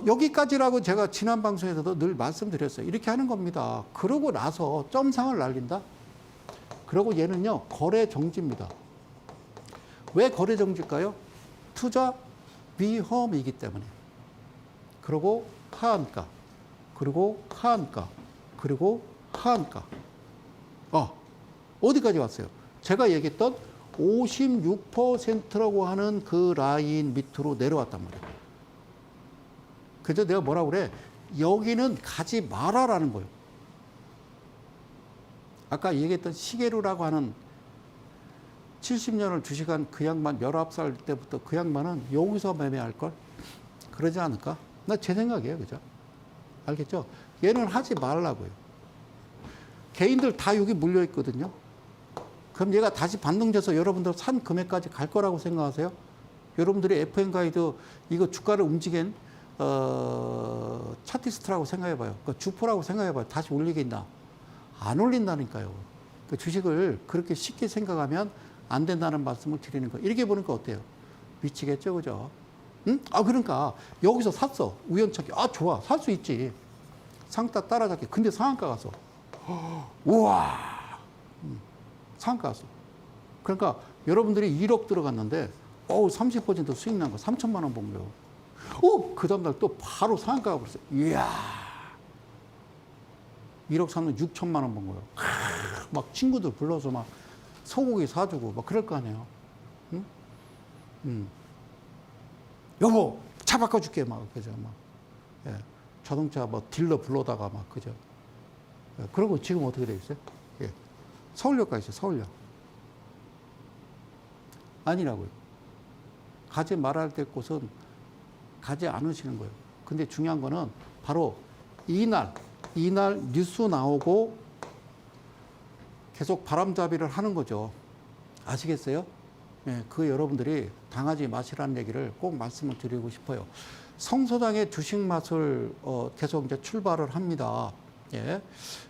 여기까지라고 제가 지난 방송에서도 늘 말씀드렸어요. 이렇게 하는 겁니다. 그러고 나서 점상을 날린다? 그리고 얘는요, 거래 정지입니다. 왜 거래 정지일까요? 투자 위험이기 때문에. 그리고 하한가, 그리고 하한가, 그리고 하한가. 어디까지 왔어요? 제가 얘기했던 56%라고 하는 그 라인 밑으로 내려왔단 말이에요. 그래서 내가 뭐라고 그래? 여기는 가지 마라라는 거예요. 아까 얘기했던 시계루라고 하는 70년을 주식한 그 양반 19살 때부터 그 양반은 여기서 매매할걸? 그러지 않을까? 나 제 생각이에요. 그죠? 알겠죠? 얘는 하지 말라고요. 개인들 다 여기 물려 있거든요. 그럼 얘가 다시 반등돼서 여러분들 산 금액까지 갈 거라고 생각하세요? 여러분들이 FM 가이드 이거 주가를 움직인 차티스트라고 생각해봐요. 그 주포라고 생각해봐요. 다시 올리겠나? 안 올린다니까요. 그 주식을 그렇게 쉽게 생각하면 안 된다는 말씀을 드리는 거예요. 이렇게 보니까 어때요? 미치겠죠, 그죠? 응? 그러니까 여기서 샀어. 우연찮게. 좋아. 살 수 있지. 상따 따라잡기. 근데 상한가 가서. 우와. 상한가 갔어. 그러니까 여러분들이 1억 들어갔는데 30% 수익 난 거 3천만 원 본 거예요. 그 다음날 또 바로 상한가가 벌었어요. 이야. 1억 사면 6천만 원 본 거예요. 막 친구들 불러서 막 소고기 사주고 막 그럴 거 아니에요. 응? 여보, 차 바꿔줄게. 막, 그죠. 막. 예. 자동차 뭐 딜러 불러다가 막, 그죠. 예. 그리고 지금 어떻게 돼 있어요? 예. 서울역가 있어요, 서울역. 아니라고요. 가지 말아야 될 곳은 가지 않으시는 거예요. 근데 중요한 거는 바로 이날 뉴스 나오고 계속 바람잡이를 하는 거죠. 아시겠어요? 예, 그 여러분들이 당하지 마시라는 얘기를 꼭 말씀을 드리고 싶어요. 성소장의 주식 맛을 계속 이제 출발을 합니다. 예.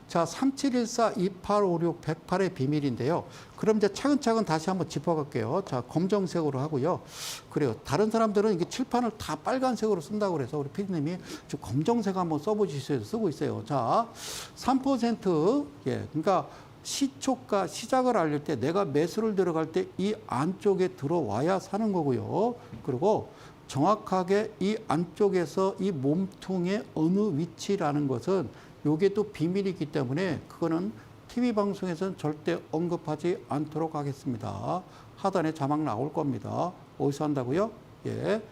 자, 3714-2856 108의 비밀인데요. 그럼 이제 차근차근 다시 한번 짚어갈게요. 자, 검정색으로 하고요. 그래요. 다른 사람들은 이게 칠판을 다 빨간색으로 쓴다고 그래서 우리 PD님이 좀 검정색 한번 써보시셔서 쓰고 있어요. 자, 3%, 예. 그러니까 시초가 시작을 알릴 때 내가 매수를 들어갈 때 이 안쪽에 들어와야 사는 거고요. 그리고 정확하게 이 안쪽에서 이 몸통의 어느 위치라는 것은 요게 또 비밀이기 때문에 그거는 TV 방송에서는 절대 언급하지 않도록 하겠습니다. 하단에 자막 나올 겁니다. 어디서 한다고요? 예.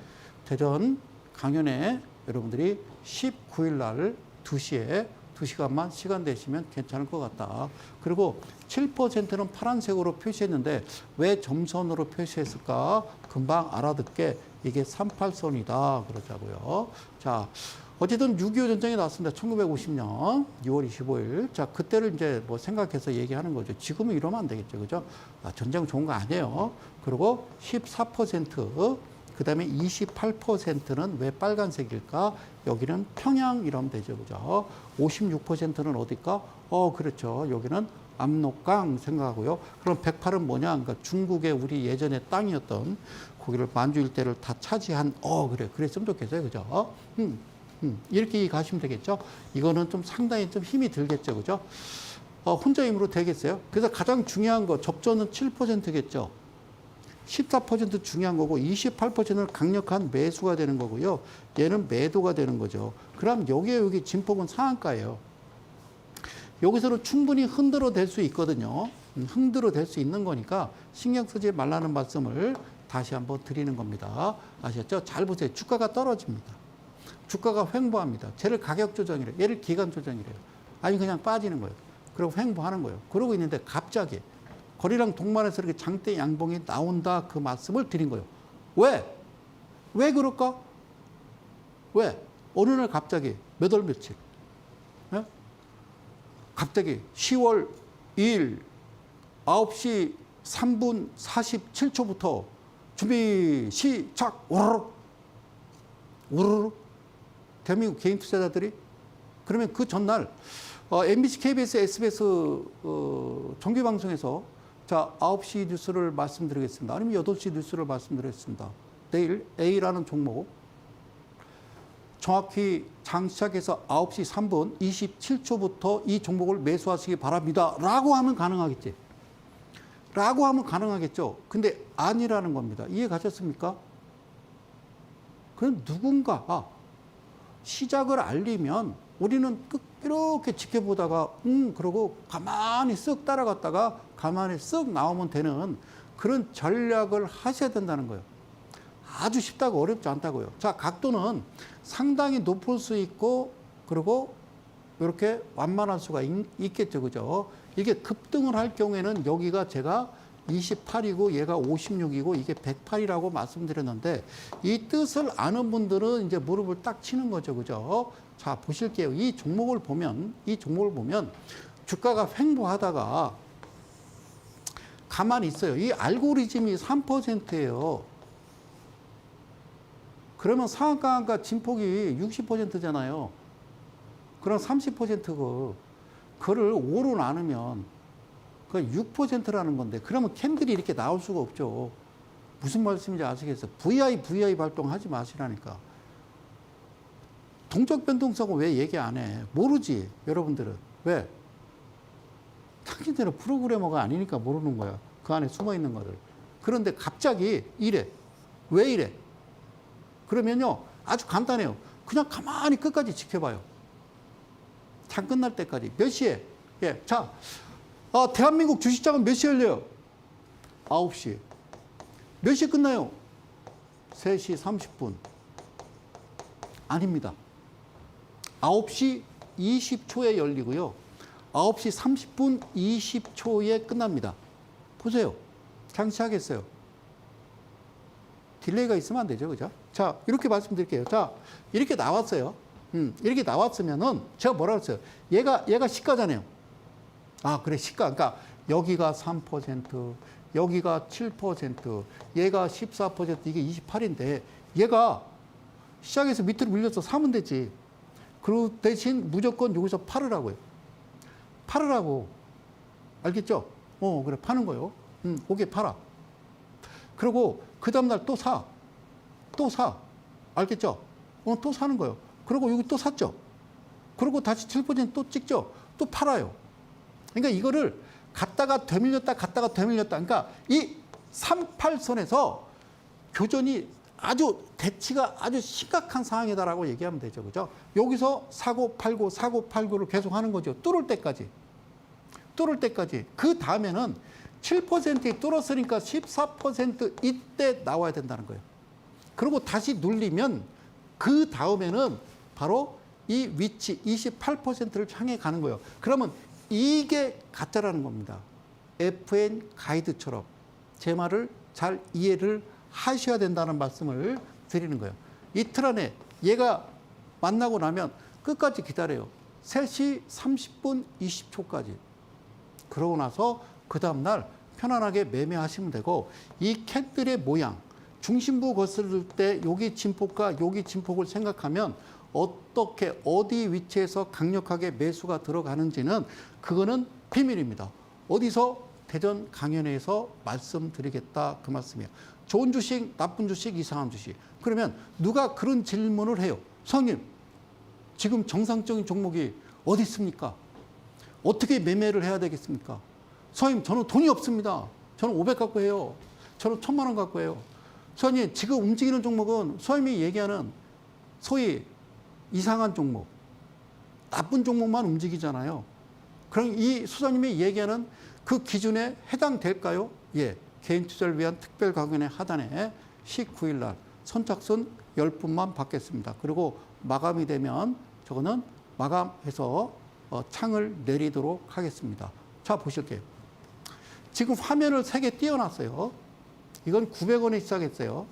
대전 강연에 여러분들이 19일 날 2시에 2시간만 시간 되시면 괜찮을 것 같다. 그리고 7%는 파란색으로 표시했는데 왜 점선으로 표시했을까? 금방 알아듣게 이게 38선이다. 그러자고요. 자, 어쨌든 6.25 전쟁이 났습니다. 1950년 6월 25일. 자, 그때를 이제 뭐 생각해서 얘기하는 거죠. 지금은 이러면 안 되겠죠. 그죠? 전쟁 좋은 거 아니에요. 그리고 14%, 그 다음에 28%는 왜 빨간색일까? 여기는 평양 이러면 되죠. 그죠? 56%는 어딜까? 그렇죠. 여기는 압록강 생각하고요. 그럼 108은 뭐냐? 그러니까 중국의 우리 예전의 땅이었던 거기를 만주 일대를 다 차지한, 그래. 그랬으면 좋겠어요. 그죠? 이렇게 가시면 되겠죠? 이거는 좀 상당히 좀 힘이 들겠죠. 그죠? 혼자 힘으로 되겠어요? 그래서 가장 중요한 거, 적전은 7%겠죠? 14% 중요한 거고 28%는 강력한 매수가 되는 거고요. 얘는 매도가 되는 거죠. 그럼 여기 진폭은 상한가예요. 여기서는 충분히 흔들어 댈 수 있거든요. 흔들어 댈 수 있는 거니까 신경 쓰지 말라는 말씀을 다시 한번 드리는 겁니다. 아셨죠? 잘 보세요. 주가가 떨어집니다. 주가가 횡보합니다. 쟤를 가격 조정이래요. 얘를 기간 조정이래요. 아니 그냥 빠지는 거예요. 그리고 횡보하는 거예요. 그러고 있는데 갑자기 거리랑 동반해서 이렇게 장대 양봉이 나온다 그 말씀을 드린 거예요. 왜? 왜 그럴까? 왜? 어느 날 갑자기 몇 월 며칠? 갑자기 10월 2일 9시 3분 47초부터 준비 시작. 우르르 우르르 대한민국 개인 투자자들이 그러면 그 전날 MBC, KBS, SBS 정규 방송에서 자 9시 뉴스를 말씀드리겠습니다. 아니면 8시 뉴스를 말씀드리겠습니다. 내일 A라는 종목 정확히 장 시작해서 9시 3분 27초부터 이 종목을 매수하시기 바랍니다. 라고 하면 가능하겠지. 라고 하면 가능하겠죠. 근데 아니라는 겁니다. 이해 가셨습니까? 그럼 누군가 시작을 알리면 우리는 이렇게 지켜보다가 그러고 가만히 쓱 따라갔다가 가만히 쓱 나오면 되는 그런 전략을 하셔야 된다는 거예요. 아주 쉽다고 어렵지 않다고요. 자, 각도는 상당히 높을 수 있고 그리고 이렇게 완만할 수가 있겠죠. 그죠? 이게 급등을 할 경우에는 여기가 제가 28이고 얘가 56이고 이게 108이라고 말씀드렸는데 이 뜻을 아는 분들은 이제 무릎을 딱 치는 거죠. 그죠? 자, 보실게요. 이 종목을 보면 주가가 횡보하다가 가만히 있어요. 이 알고리즘이 3%예요. 그러면 상한가 진폭이 60%잖아요. 그럼 30%고 그를 5로 나누면 그 6%라는 건데 그러면 캔들이 이렇게 나올 수가 없죠. 무슨 말씀인지 아시겠어요? VI 발동하지 마시라니까. 동적 변동성은 왜 얘기 안 해? 모르지, 여러분들은. 왜? 당신들은 프로그래머가 아니니까 모르는 거야. 그 안에 숨어 있는 거를. 그런데 갑자기 이래. 왜 이래? 그러면요, 아주 간단해요. 그냥 가만히 끝까지 지켜봐요. 장 끝날 때까지. 몇 시에? 예. 자, 대한민국 주식장은 몇 시에 열려요? 9시. 몇 시에 끝나요? 3시 30분. 아닙니다. 9시 20초에 열리고요. 9시 30분 20초에 끝납니다. 보세요. 장 시작했어요. 딜레이가 있으면 안 되죠. 그죠? 자, 이렇게 말씀드릴게요. 자, 이렇게 나왔어요. 이렇게 나왔으면은 제가 뭐라 그랬어요? 얘가 시가잖아요. 아, 그래, 시가. 그러니까 여기가 3%, 여기가 7%, 얘가 14%, 이게 28인데 얘가 시작해서 밑으로 밀려서 사면 되지. 그 대신 무조건 여기서 팔으라고요. 팔으라고. 알겠죠? 그래, 파는 거요. 오게 팔아. 그리고 그 다음날 또 사. 또 사. 알겠죠? 또 사는 거예요. 그리고 여기 또 샀죠? 그리고 다시 7% 또 찍죠? 또 팔아요. 그러니까 이거를 갔다가 되밀렸다, 갔다가 되밀렸다. 그러니까 이 38선에서 교전이 아주 대치가 아주 심각한 상황이다라고 얘기하면 되죠. 그죠? 여기서 사고 팔고 사고 팔고를 계속 하는 거죠. 뚫을 때까지. 뚫을 때까지. 그 다음에는 7%에 뚫었으니까 14% 이때 나와야 된다는 거예요. 그리고 다시 눌리면 그 다음에는 바로 이 위치 28%를 향해 가는 거예요. 그러면 이게 가짜라는 겁니다. FN 가이드처럼 제 말을 잘 이해를 하셔야 된다는 말씀을 드리는 거예요. 이틀 안에 얘가 만나고 나면 끝까지 기다려요. 3시 30분 20초까지. 그러고 나서 그 다음날 편안하게 매매하시면 되고 이 캔들의 모양, 중심부 거스를 때 여기 진폭과 여기 진폭을 생각하면 어떻게 어디 위치에서 강력하게 매수가 들어가는지는 그거는 비밀입니다. 어디서 대전 강연회에서 말씀드리겠다 그 말씀이에요. 좋은 주식, 나쁜 주식, 이상한 주식. 그러면 누가 그런 질문을 해요. 선생님, 지금 정상적인 종목이 어디 있습니까? 어떻게 매매를 해야 되겠습니까? 선생님, 저는 돈이 없습니다. 저는 500 갖고 해요. 저는 1000만 원 갖고 해요. 선생님, 지금 움직이는 종목은 선생님이 얘기하는 소위 이상한 종목, 나쁜 종목만 움직이잖아요. 그럼 이 수사님이 얘기하는 그 기준에 해당될까요? 예. 개인 투자를 위한 특별 강연회 하단에 19일 날 선착순 10분만 받겠습니다. 그리고 마감이 되면 저거는 마감해서 창을 내리도록 하겠습니다. 자, 보실게요. 지금 화면을 3개 띄워놨어요. 이건 900원에 시작했어요.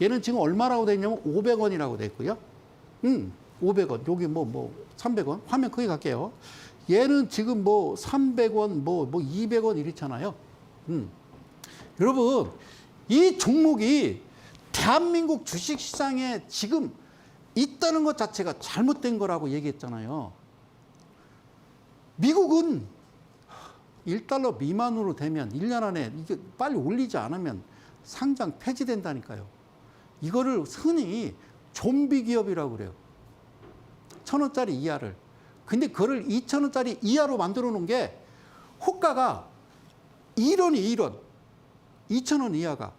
얘는 지금 얼마라고 돼 있냐면 500원이라고 돼 있고요. 500원. 여기 300원. 화면 크게 갈게요. 얘는 지금 300원, 200원 이렇잖아요. 여러분, 이 종목이 대한민국 주식시장에 지금 있다는 것 자체가 잘못된 거라고 얘기했잖아요. 미국은 1달러 미만으로 되면 1년 안에 이게 빨리 올리지 않으면 상장 폐지된다니까요. 이거를 흔히 좀비 기업이라고 그래요. 1,000원짜리 이하를. 근데 그거를 2,000원짜리 이하로 만들어 놓은 게 호가가 1원이 2,000원 이하가.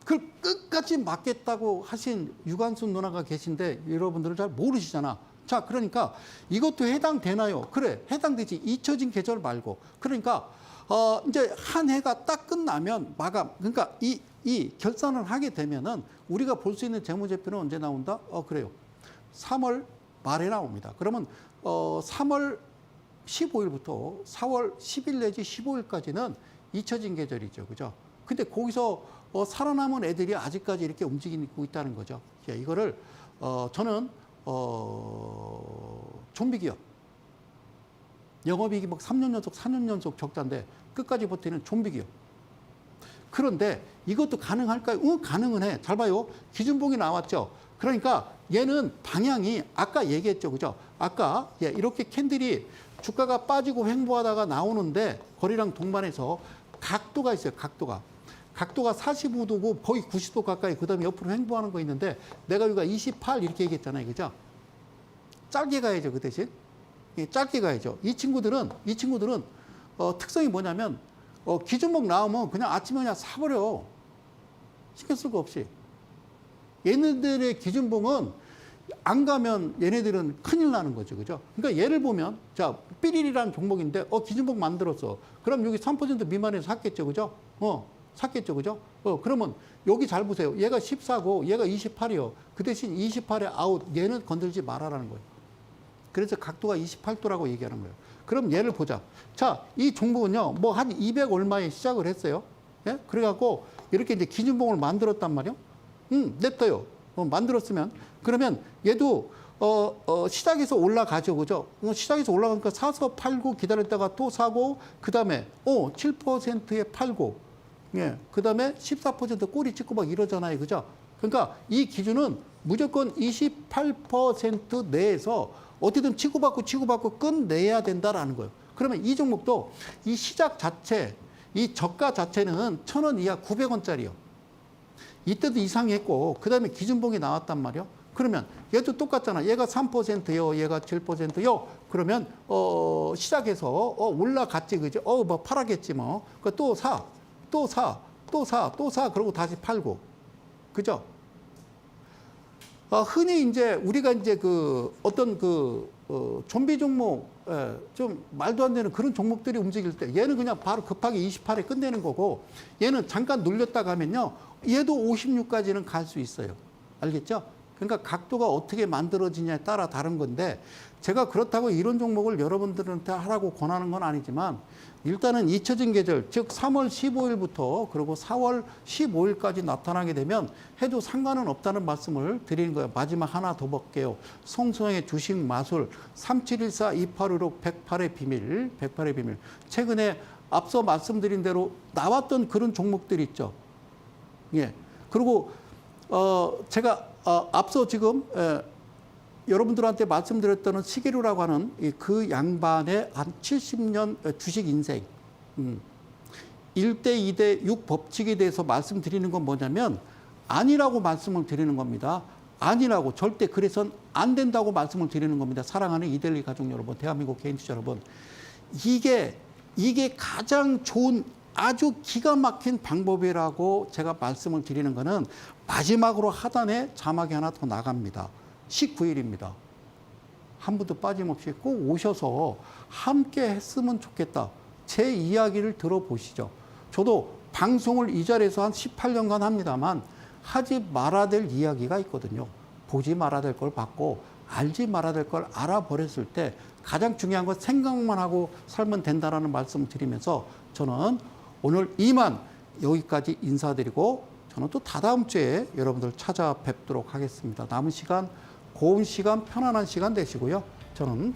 그걸 끝까지 막겠다고 하신 유관순 누나가 계신데 여러분들은 잘 모르시잖아. 자, 그러니까 이것도 해당되나요? 그래, 해당되지. 잊혀진 계절 말고. 그러니까 이제 한 해가 딱 끝나면 마감. 그러니까 이 결산을 하게 되면은 우리가 볼 수 있는 재무제표는 언제 나온다? 그래요. 3월 말에 나옵니다. 그러면 3월 15일부터 4월 10일 내지 15일까지는 잊혀진 계절이죠. 그죠? 근데 거기서 살아남은 애들이 아직까지 이렇게 움직이고 있다는 거죠. 이거를 저는 좀비 기업. 영업이익이 막 3년 연속, 4년 연속 적자인데 끝까지 버티는 좀비 기업. 그런데 이것도 가능할까요? 가능은 해. 잘 봐요. 기준봉이 나왔죠. 그러니까 얘는 방향이 아까 얘기했죠. 그죠? 아까 이렇게 캔들이 주가가 빠지고 횡보하다가 나오는데 거리랑 동반해서 각도가 있어요. 각도가 45도고 거의 90도 가까이 그다음에 옆으로 횡보하는 거 있는데 내가 여기가 28 이렇게 얘기했잖아요. 그죠? 짧게 가야죠. 그 대신. 짧게 가야죠. 이 친구들은 특성이 뭐냐면 기준목 나오면 그냥 아침에 그냥 사버려. 신경 쓸 거 없이. 얘네들의 기준봉은 안 가면 얘네들은 큰일 나는 거죠. 그죠? 그러니까 예를 보면, 자, 삐리리라는 종목인데, 기준봉 만들었어. 그럼 여기 3% 미만에서 샀겠죠. 그죠? 샀겠죠. 그죠? 그러면 여기 잘 보세요. 얘가 14고 얘가 28이요. 그 대신 28에 아웃. 얘는 건들지 말아라는 거예요. 그래서 각도가 28도라고 얘기하는 거예요. 그럼 얘를 보자. 자, 이 종목은요, 뭐 한 200 얼마에 시작을 했어요. 예? 그래갖고 이렇게 이제 기준봉을 만들었단 말이요. 냅둬요. 만들었으면. 그러면 얘도, 시작에서 올라가죠. 그죠? 시작에서 올라가니까 사서 팔고 기다렸다가 또 사고, 그 다음에, 7%에 팔고, 예. 그 다음에 14% 꼬리 찍고 막 이러잖아요. 그죠? 그러니까 이 기준은 무조건 28% 내에서 어떻게든 치고받고 끝내야 된다라는 거예요. 그러면 이 종목도 이 시작 자체, 이 저가 자체는 1,000원 이하 900원짜리요. 이때도 이상했고, 그 다음에 기준봉이 나왔단 말이요. 그러면 얘도 똑같잖아. 얘가 3%요, 얘가 7%요. 그러면 시작해서 올라갔지, 그죠? 뭐 팔았겠지 뭐. 또 사, 그러고 다시 팔고, 그죠? 흔히 이제 우리가 이제 어떤 좀비 종목, 좀 말도 안 되는 그런 종목들이 움직일 때 얘는 그냥 바로 급하게 28에 끝내는 거고 얘는 잠깐 눌렸다 가면요. 얘도 56까지는 갈 수 있어요. 알겠죠? 그러니까 각도가 어떻게 만들어지냐에 따라 다른 건데 제가 그렇다고 이런 종목을 여러분들한테 하라고 권하는 건 아니지만 일단은 잊혀진 계절, 즉 3월 15일부터 그리고 4월 15일까지 나타나게 되면 해도 상관은 없다는 말씀을 드리는 거예요. 마지막 하나 더 볼게요. 송소영의 주식 마술 3714-2816 108의 비밀, 108의 비밀. 최근에 앞서 말씀드린 대로 나왔던 그런 종목들이 있죠. 예. 그리고 제가 앞서 지금 여러분들한테 말씀드렸던 시계류라고 하는 그 양반의 한 70년 주식 인생 1대 2대 6 법칙에 대해서 말씀드리는 건 뭐냐면 아니라고 말씀을 드리는 겁니다. 아니라고 절대 그래선 안 된다고 말씀을 드리는 겁니다. 사랑하는 이데일리 가족 여러분, 대한민국 개인 투자 여러분, 이게 가장 좋은 아주 기가 막힌 방법이라고 제가 말씀을 드리는 거는 마지막으로 하단에 자막이 하나 더 나갑니다. 19일입니다. 한 분도 빠짐없이 꼭 오셔서 함께 했으면 좋겠다. 제 이야기를 들어보시죠. 저도 방송을 이 자리에서 한 18년간 합니다만 하지 말아야 될 이야기가 있거든요. 보지 말아야 될 걸 봤고 알지 말아야 될 걸 알아버렸을 때 가장 중요한 건 생각만 하고 살면 된다는 말씀을 드리면서 저는 오늘 이만 여기까지 인사드리고 저는 또 다다음 주에 여러분들 찾아뵙도록 하겠습니다. 남은 시간 고운 시간, 편안한 시간 되시고요. 저는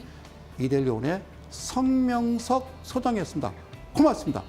이데일리온의 성명석 소장이었습니다. 고맙습니다.